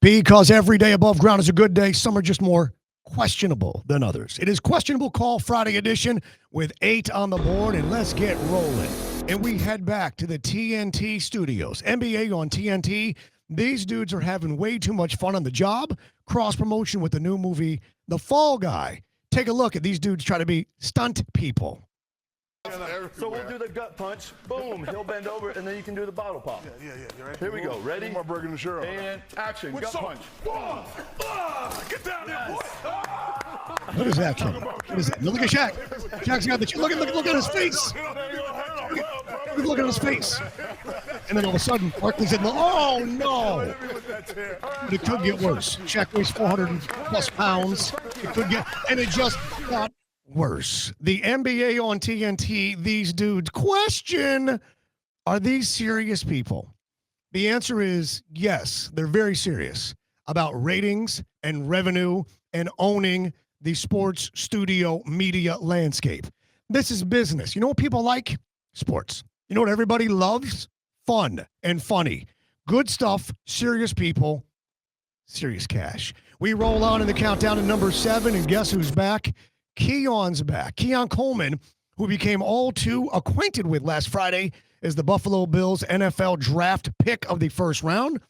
Because every day above ground is a good day, some are just more questionable than others. It is Questionable Call Friday edition with 8 on the board, and let's get rolling. And we head back to the TNT studios. NBA on TNT. These dudes are having way too much fun on the job. Cross-promotion with the new movie, The Fall Guy. Take a look at these dudes try to be stunt people. So we'll do the gut punch. Boom. He'll bend over, and then you can do the bottle pop. Yeah. You ready? Here we go. Ready? More burger than sure. And action. Gut punch. Get down there, boy. What is that, Ken? What is that? Look at Shaq. Shaq's got the look at his face. Look at his face. And then all of a sudden, Barkley's in the oh no! But it could get worse. Shaq weighs 400+ pounds. It could get, and it just got worse. The NBA on TNT, these dudes question, are these serious people? The answer is yes, they're very serious about ratings and revenue and owning the sports studio media landscape. This is business. You know what people like? Sports. You know what everybody loves? Fun and funny. Good stuff, serious people, serious cash. We roll on in the countdown to number 7, and guess who's back? Keon's back. Keon Coleman, who became all too acquainted with last Friday as the Buffalo Bills NFL draft pick of the first round.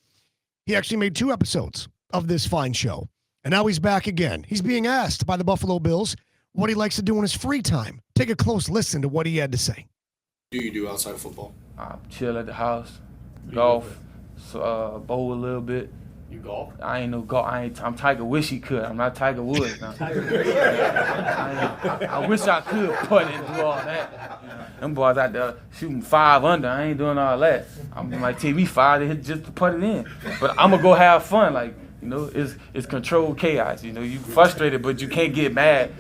He actually made 2 episodes of this fine show. And now he's back again. He's being asked by the Buffalo Bills what he likes to do in his free time. Take a close listen to what he had to say. What do you do outside of football? Chill at the house, golf, bowl a little bit. You golf? I ain't no golf. I'm Tiger. Wish he could. I'm not Tiger Woods. Now. I wish I could putt and do all that. Them boys out there shooting 5 under. I ain't doing all that. I'm like TV 5 to hit just to put it in. But I'm gonna go have fun. Like it's controlled chaos. You frustrated, but you can't get mad.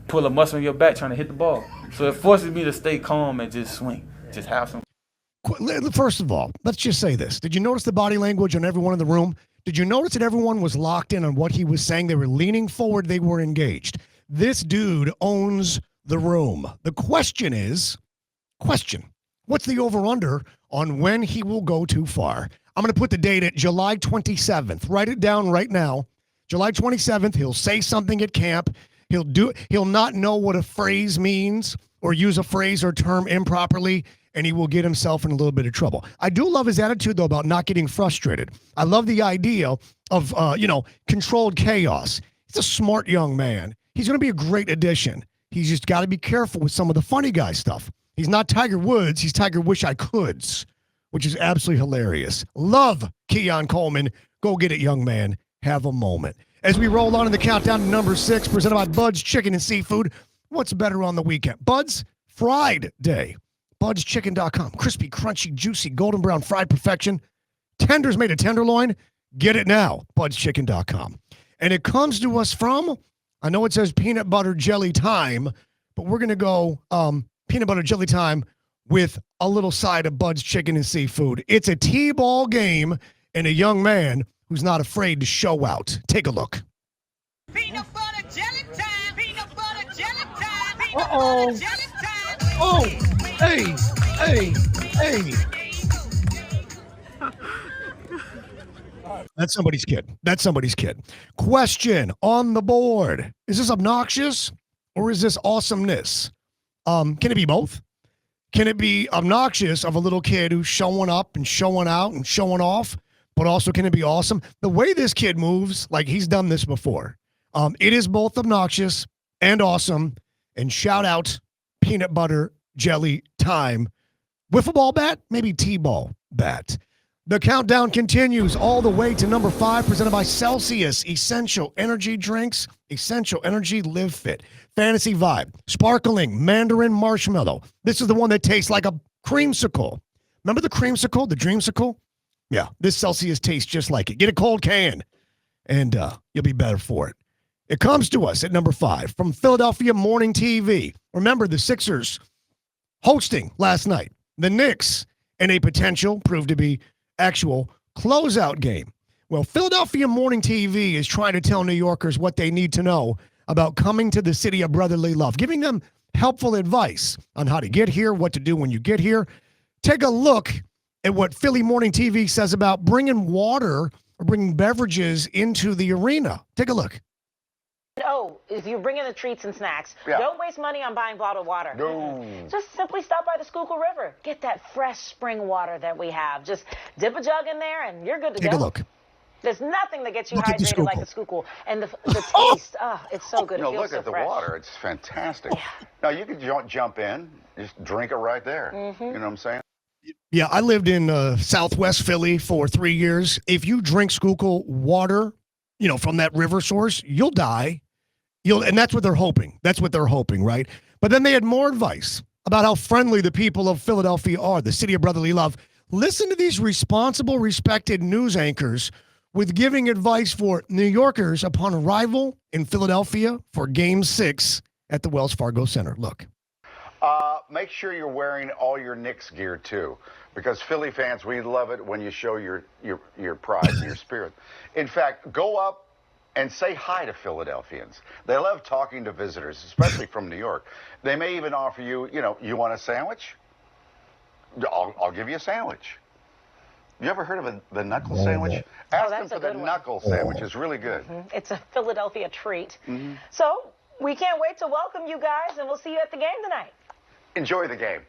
Pull a muscle in your back trying to hit the ball. So it forces me to stay calm and just swing. Just have some. First of all, let's just say this. Did you notice the body language on everyone in the room? Did you notice that everyone was locked in on what he was saying? They were leaning forward. They were engaged. This dude owns the room. The question is, what's the over-under on when he will go too far? I'm going to put the date at July 27th. Write it down right now. July 27th, he'll say something at camp. He'll not know what a phrase means or use a phrase or term improperly, and he will get himself in a little bit of trouble. I do love his attitude, though, about not getting frustrated. I love the idea of, controlled chaos. He's a smart young man. He's going to be a great addition. He's just got to be careful with some of the funny guy stuff. He's not Tiger Woods. He's Tiger Wish I Coulds, which is absolutely hilarious. Love Keon Coleman. Go get it, young man. Have a moment. As we roll on in the countdown to number 6, presented by Bud's Chicken and Seafood. What's better on the weekend? Bud's Fried Day. BudsChicken.com. Crispy, crunchy, juicy, golden brown, fried perfection. Tenders made of tenderloin. Get it now. BudsChicken.com. And it comes to us from, I know it says peanut butter jelly time, but we're going to go peanut butter jelly time with a little side of Bud's Chicken and Seafood. It's a T-ball game and a young man who's not afraid to show out. Take a look. Peanut butter jelly time. Peanut butter jelly time. Peanut Uh-oh. butter jelly time. Oh, hey. That's somebody's kid. Question on the board. Is this obnoxious or is this awesomeness? Can it be both? Can it be obnoxious of a little kid who's showing up and showing out and showing off, but also can it be awesome? The way this kid moves, like he's done this before. It is both obnoxious and awesome. And shout out peanut butter jelly time. Wiffle ball bat? Maybe T-ball bat. The countdown continues all the way to number 5, presented by Celsius Essential Energy Drinks. Essential Energy, live fit. Fantasy Vibe, sparkling Mandarin Marshmallow. This is the one that tastes like a creamsicle. Remember the creamsicle, the dreamsicle? Yeah, this Celsius tastes just like it. Get a cold can, and you'll be better for it. It comes to us at number 5 from Philadelphia Morning TV. Remember the Sixers hosting last night. The Knicks in a potential, proved to be actual, closeout game. Well, Philadelphia Morning TV is trying to tell New Yorkers what they need to know about coming to the city of brotherly love, giving them helpful advice on how to get here, what to do when you get here. Take a look at what Philly Morning TV says about bringing water are bringing beverages into the arena. Take a look. Oh, if you bring in the treats and snacks, don't waste money on buying bottled water. No. Just simply stop by the Schuylkill River. Get that fresh spring water that we have. Just dip a jug in there and you're good to go. Take a look. There's nothing that gets you Look at the hydrated like the Schuylkill. And the taste, it's so good. It feels look so at the fresh. water. It's fantastic. Now, you could jump in, just drink it right there. You know what I'm saying? Yeah, I lived in Southwest Philly for 3 years. If you drink Schuylkill water, from that river source, you'll die. And that's what they're hoping. That's what they're hoping, right? But then they had more advice about how friendly the people of Philadelphia are, the city of brotherly love. Listen to these responsible, respected news anchors with giving advice for New Yorkers upon arrival in Philadelphia for Game 6 at the Wells Fargo Center. Look. Make sure you're wearing all your Knicks gear, too, because Philly fans, we love it when you show your pride and your spirit. In fact, go up and say hi to Philadelphians. They love talking to visitors, especially from New York. They may even offer you, you want a sandwich? I'll give you a sandwich. You ever heard of the knuckle sandwich? Ask them for the knuckle sandwich. It's really good. It's a Philadelphia treat. So we can't wait to welcome you guys, and we'll see you at the game tonight. Enjoy the game.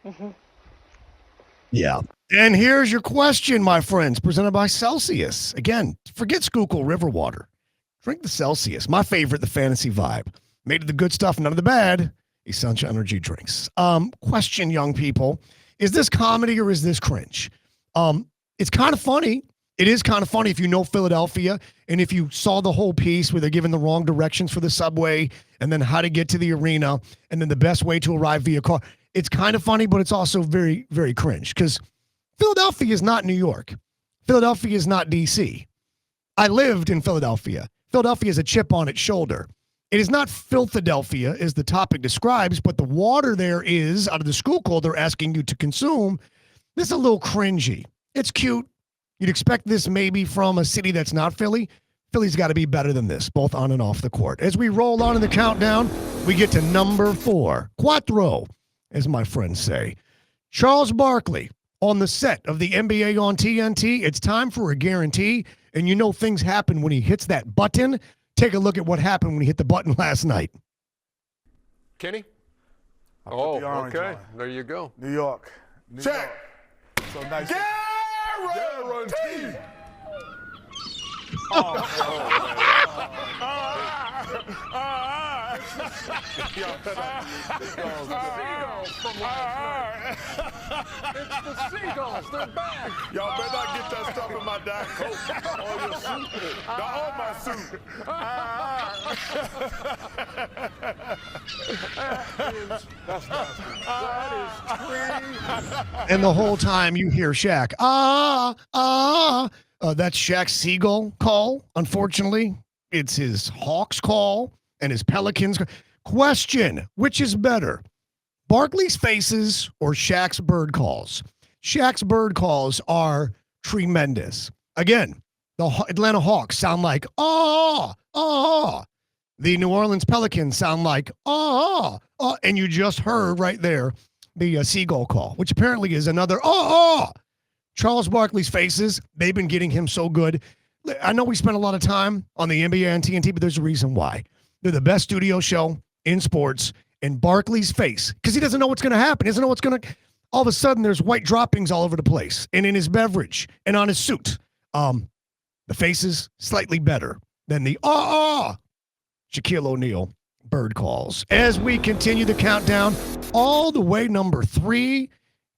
Yeah. And here's your question, my friends, presented by Celsius. Again, forget Schuylkill River water. Drink the Celsius. My favorite, the Fantasy Vibe. Made of the good stuff, none of the bad. Essential energy drinks. Question, young people. Is this comedy or is this cringe? It's kind of funny. It is kind of funny if you know Philadelphia and if you saw the whole piece where they're given the wrong directions for the subway and then how to get to the arena and then the best way to arrive via car. It's kind of funny, but it's also very, very cringe because Philadelphia is not New York. Philadelphia is not D.C. I lived in Philadelphia. Philadelphia is a chip on its shoulder. It is not Philadelphia, as the topic describes, but the water there is, out of the Schuylkill they're asking you to consume. This is a little cringy. It's cute. You'd expect this maybe from a city that's not Philly. Philly's got to be better than this, both on and off the court. As we roll on in the countdown, we get to number 4. Cuatro, as my friends say. Charles Barkley on the set of the NBA on TNT. It's time for a guarantee, and you know things happen when he hits that button. Take a look at what happened when he hit the button last night. Kenny? Oh, the orange okay. on. There you go. New York. Check. So nice. Guarantee. It's the Seagulls. They're back. Y'all better not get that stuff in my Diet Coke or your suit. Not on my suit. That's nasty. That is crazy. And the whole time you hear Shaq, that's Shaq's seagull call. Unfortunately, it's his Hawks call and his Pelicans. Question, which is better, Barkley's faces or Shaq's bird calls? Shaq's bird calls are tremendous. Again, the Atlanta Hawks sound like, The New Orleans Pelicans sound like, and you just heard right there the seagull call, which apparently is another, Charles Barkley's faces, they've been getting him so good. I know we spent a lot of time on the NBA and TNT, but there's a reason why. They're the best studio show in sports, and Barkley's face, because he doesn't know what's going to happen. He doesn't know what's going to, all of a sudden there's white droppings all over the place and in his beverage and on his suit. The face is slightly better than the Shaquille O'Neal bird calls. As we continue the countdown, all the way number 3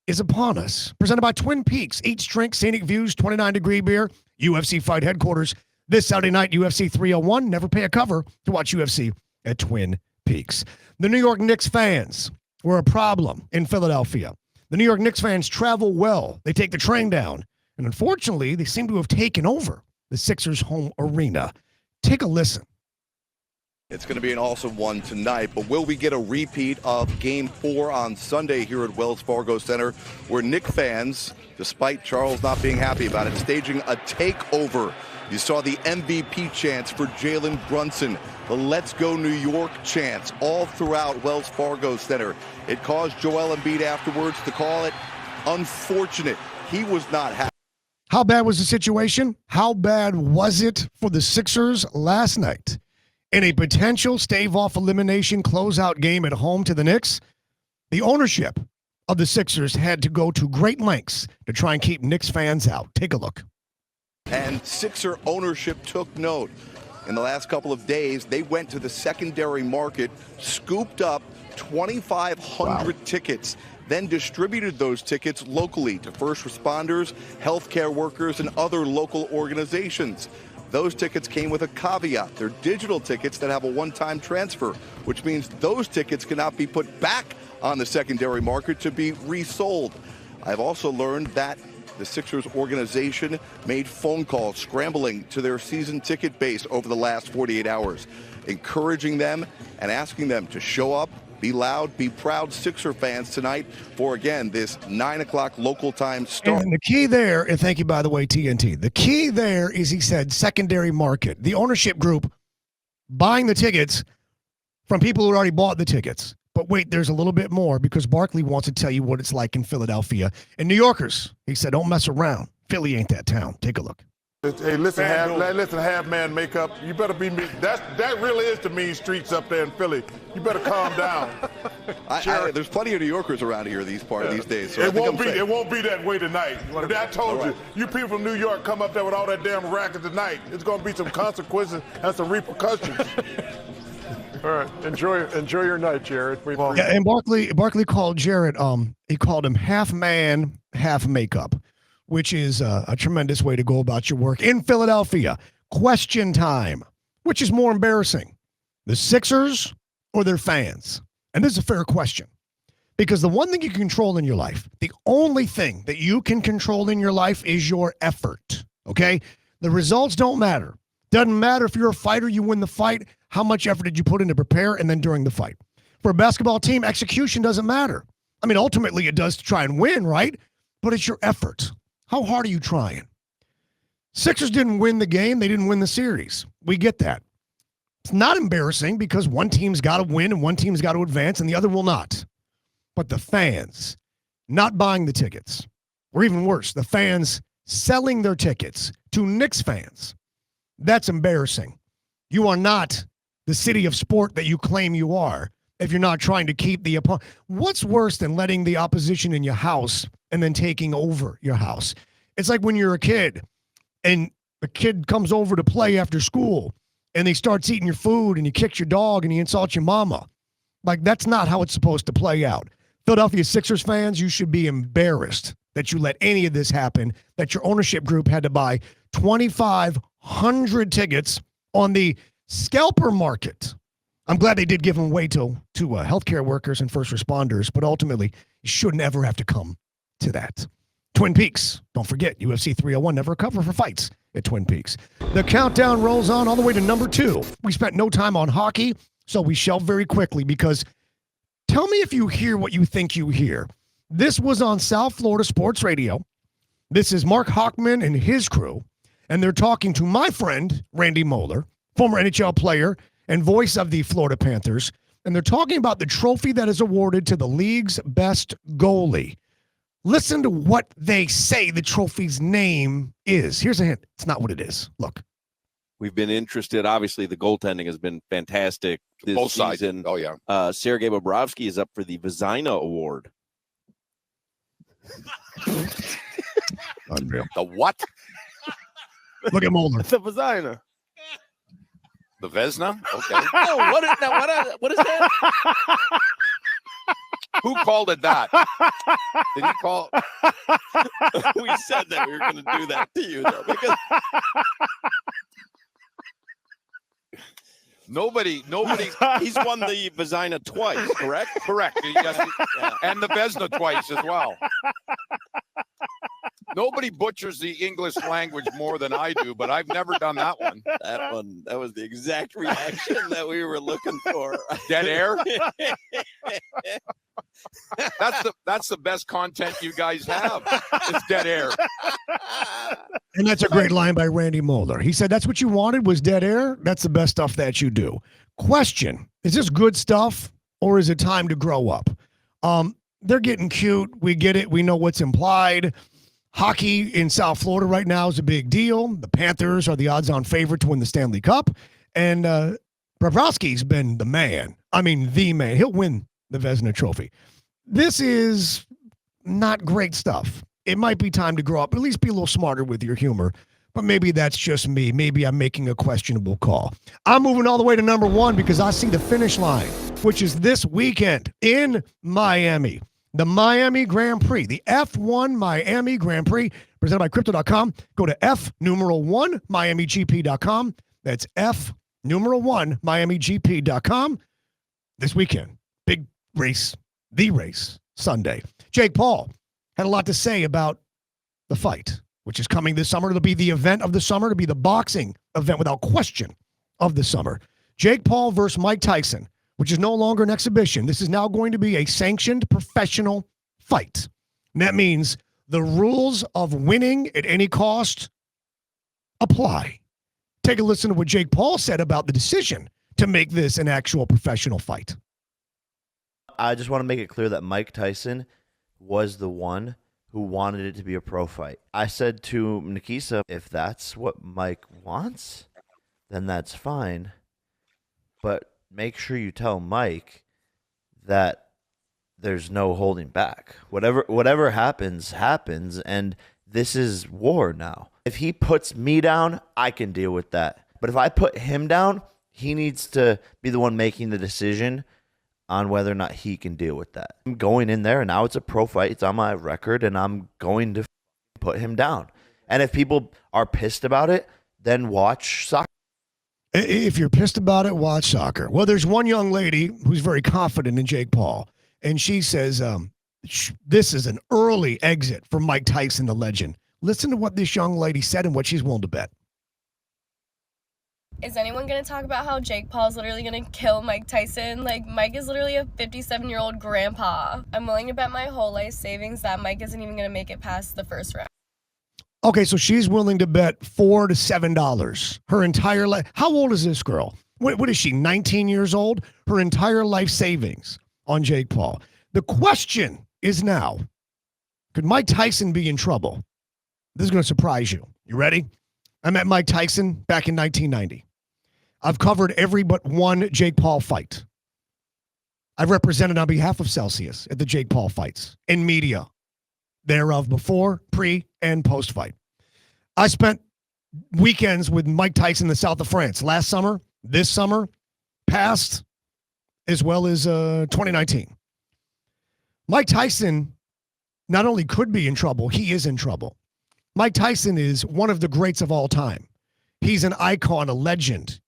is upon us. Presented by Twin Peaks, Eats, Drink, Scenic Views, 29-degree beer, UFC Fight Headquarters. This Saturday night, UFC 301. Never pay a cover to watch UFC at Twin Peaks. The New York Knicks fans were a problem in Philadelphia. The New York Knicks fans travel well. They take the train down. And unfortunately, they seem to have taken over the Sixers' home arena. Take a listen. It's going to be an awesome one tonight, but will we get a repeat of Game 4 on Sunday here at Wells Fargo Center, where Knicks fans, despite Charles not being happy about it, staging a takeover? You saw the MVP chants for Jalen Brunson, the Let's Go New York chants all throughout Wells Fargo Center. It caused Joel Embiid afterwards to call it unfortunate. He was not happy. How bad was the situation? How bad was it for the Sixers last night in a potential stave-off elimination closeout game at home to the Knicks? The ownership of the Sixers had to go to great lengths to try and keep Knicks fans out. Take a look. And Sixer ownership took note. In the last couple of days, they went to the secondary market, scooped up 2,500 tickets, then distributed those tickets locally to first responders, healthcare workers, and other local organizations. Those tickets came with a caveat. They're digital tickets that have a one-time transfer, which means those tickets cannot be put back on the secondary market to be resold. I've also learned that the Sixers organization made phone calls scrambling to their season ticket base over the last 48 hours, encouraging them and asking them to show up, be loud, be proud Sixer fans tonight for, again, this 9 o'clock local time start. And the key there, and thank you, by the way, TNT, the key there is, he said, secondary market. The ownership group buying the tickets from people who already bought the tickets. But wait, there's a little bit more, because Barkley wants to tell you what it's like in Philadelphia. And New Yorkers, he said, don't mess around. Philly ain't that town. Take a look. Hey, listen, half man makeup. You better be mean. That really is the mean streets up there in Philly. You better calm down. There's plenty of New Yorkers around here these days. So it won't be that way tonight. I told you, you people from New York come up there with all that damn racket tonight. It's going to be some consequences and some repercussions. All right, enjoy your night, Jared. Yeah, and Barkley called Jared. He called him half man, half makeup, which is a tremendous way to go about your work in Philadelphia. Question time: which is more embarrassing, the Sixers or their fans? And this is a fair question, because the one thing you can control in your life, the only thing that you can control in your life, is your effort. Okay, the results don't matter. Doesn't matter if you're a fighter, you win the fight. How much effort did you put in to prepare and then during the fight? For a basketball team, execution doesn't matter. I mean, ultimately it does to try and win, right? But it's your effort. How hard are you trying? Sixers didn't win the game. They didn't win the series. We get that. It's not embarrassing, because one team's got to win and one team's got to advance and the other will not. But the fans not buying the tickets, or even worse, the fans selling their tickets to Knicks fans, that's embarrassing. You are not the city of sport that you claim you are if you're not trying to keep the opponent. What's worse than letting the opposition in your house and then taking over your house? It's like when you're a kid and a kid comes over to play after school and they starts eating your food and you kick your dog and you insult your mama. Like, that's not how it's supposed to play out. Philadelphia Sixers fans, you should be embarrassed that you let any of this happen, that your ownership group had to buy 2,500 tickets on the scalper market. I'm glad they did give them away to healthcare workers and first responders, but ultimately, you shouldn't ever have to come to that. Twin Peaks, don't forget, UFC 301, never cover for fights at Twin Peaks. The countdown rolls on all the way to number 2. We spent no time on hockey, so we shelved very quickly, because tell me if you hear what you think you hear. This was on South Florida Sports Radio. This is Mark Hochman and his crew, and they're talking to my friend, Randy Moeller, former NHL player and voice of the Florida Panthers, and they're talking about the trophy that is awarded to the league's best goalie. Listen to what they say the trophy's name is. Here's a hint. It's not what it is. Look. We've been interested. Obviously, the goaltending has been fantastic this Both sides. season. Oh, yeah. Sergei Bobrovsky is up for the Vezina Award. Unreal. The what? Look at Moeller. The vagina. The Vesna? Okay. Oh, what is that? Who called it that? Did he call? We said that we were going to do that to you, though, because Nobody. he's won the Vezina twice, correct? Correct. Yes, Yeah. and the Vesna twice as well. Nobody butchers the English language more than I do, but I've never done that one. That was the exact reaction that we were looking for. Dead air? That's the best content you guys have. It's dead air. And that's a great line by Randy Moeller. He said that's what you wanted was dead air. That's the best stuff that you do. Question: is this good stuff, or is it time to grow up? They're getting cute. We get it. We know what's implied. Hockey in South Florida right now is a big deal. The Panthers are the odds-on favorite to win the Stanley Cup. And Bobrovsky's been the man. I mean, the man. He'll win the Vezina Trophy. This is not great stuff. It might be time to grow up, at least be a little smarter with your humor. But maybe that's just me. Maybe I'm making a questionable call. I'm moving all the way to number one because I see the finish line, which is this weekend in Miami. The Miami Grand Prix, the F1 Miami Grand Prix, presented by Crypto.com. Go to F1MiamiGP.com. That's F1MiamiGP.com. This weekend, big race, the race, Sunday. Jake Paul had a lot to say about the fight, which is coming this summer. It'll be the event of the summer. It'll be the boxing event without question of the summer. Jake Paul versus Mike Tyson, which is no longer an exhibition. This is now going to be a sanctioned professional fight. And that means the rules of winning at any cost apply. Take a listen to what Jake Paul said about the decision to make this an actual professional fight. I just want to make it clear that Mike Tyson was the one who wanted it to be a pro fight. I said to Nikisa, if that's what Mike wants, then that's fine. But make sure you tell Mike that there's no holding back. Whatever happens, happens, and this is war now. If he puts me down, I can deal with that. But if I put him down, he needs to be the one making the decision on whether or not he can deal with that. I'm going in there, and now it's a pro fight. It's on my record, and I'm going to put him down. And if people are pissed about it, then watch soccer. If you're pissed about it, watch soccer. Well, there's one young lady who's very confident in Jake Paul, and she says this is an early exit for Mike Tyson, the legend. Listen to what this young lady said and what she's willing to bet. Is anyone going to talk about how Jake Paul's literally going to kill Mike Tyson? Like, Mike is literally a 57-year-old grandpa. I'm willing to bet my whole life savings that Mike isn't even going to make it past the first round. Okay, so she's willing to bet $4 to $7 her entire life. How old is this girl? What is she, 19 years old? Her entire life savings on Jake Paul. The question is now, could Mike Tyson be in trouble? This is going to surprise you. You ready? I met Mike Tyson back in 1990. I've covered every but one Jake Paul fight. I've represented on behalf of Celsius at the Jake Paul fights in media thereof before, pre, and post-fight. I spent weekends with Mike Tyson in the south of France last summer, this summer, past, as well as 2019. Mike Tyson not only could be in trouble, he is in trouble. Mike Tyson is one of the greats of all time. He's an icon, a legend.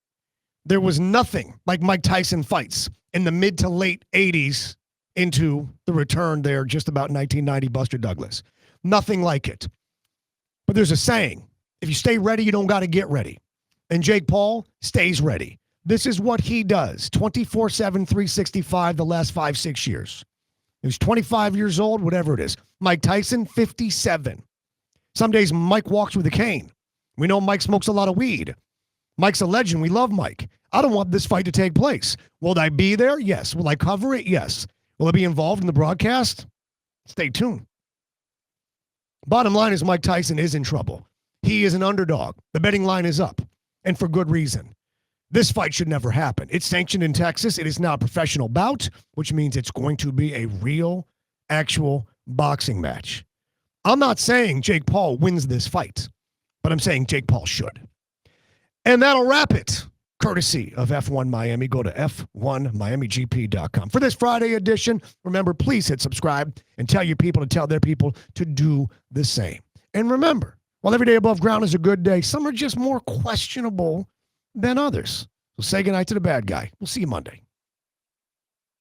There was nothing like Mike Tyson fights in the mid to late 80s into the return there, just about 1990, Buster Douglas. Nothing like it. But there's a saying, if you stay ready, you don't got to get ready. And Jake Paul stays ready. This is what he does, 24/7, 365 the last 5-6 years. He was 25 years old, whatever it is. Mike Tyson, 57. Some days Mike walks with a cane. We know Mike smokes a lot of weed. Mike's a legend. We love Mike. I don't want this fight to take place. Will I be there? Yes. Will I cover it? Yes. Will I be involved in the broadcast? Stay tuned. Bottom line is Mike Tyson is in trouble. He is an underdog. The betting line is up, and for good reason. This fight should never happen. It's sanctioned in Texas. It is now a professional bout, which means it's going to be a real, actual boxing match. I'm not saying Jake Paul wins this fight, but I'm saying Jake Paul should. And that'll wrap it. Courtesy of F1 Miami. Go to F1MiamiGP.com. For this Friday edition, remember, please hit subscribe and tell your people to tell their people to do the same. And remember, while every day above ground is a good day, some are just more questionable than others. So say goodnight to the bad guy. We'll see you Monday.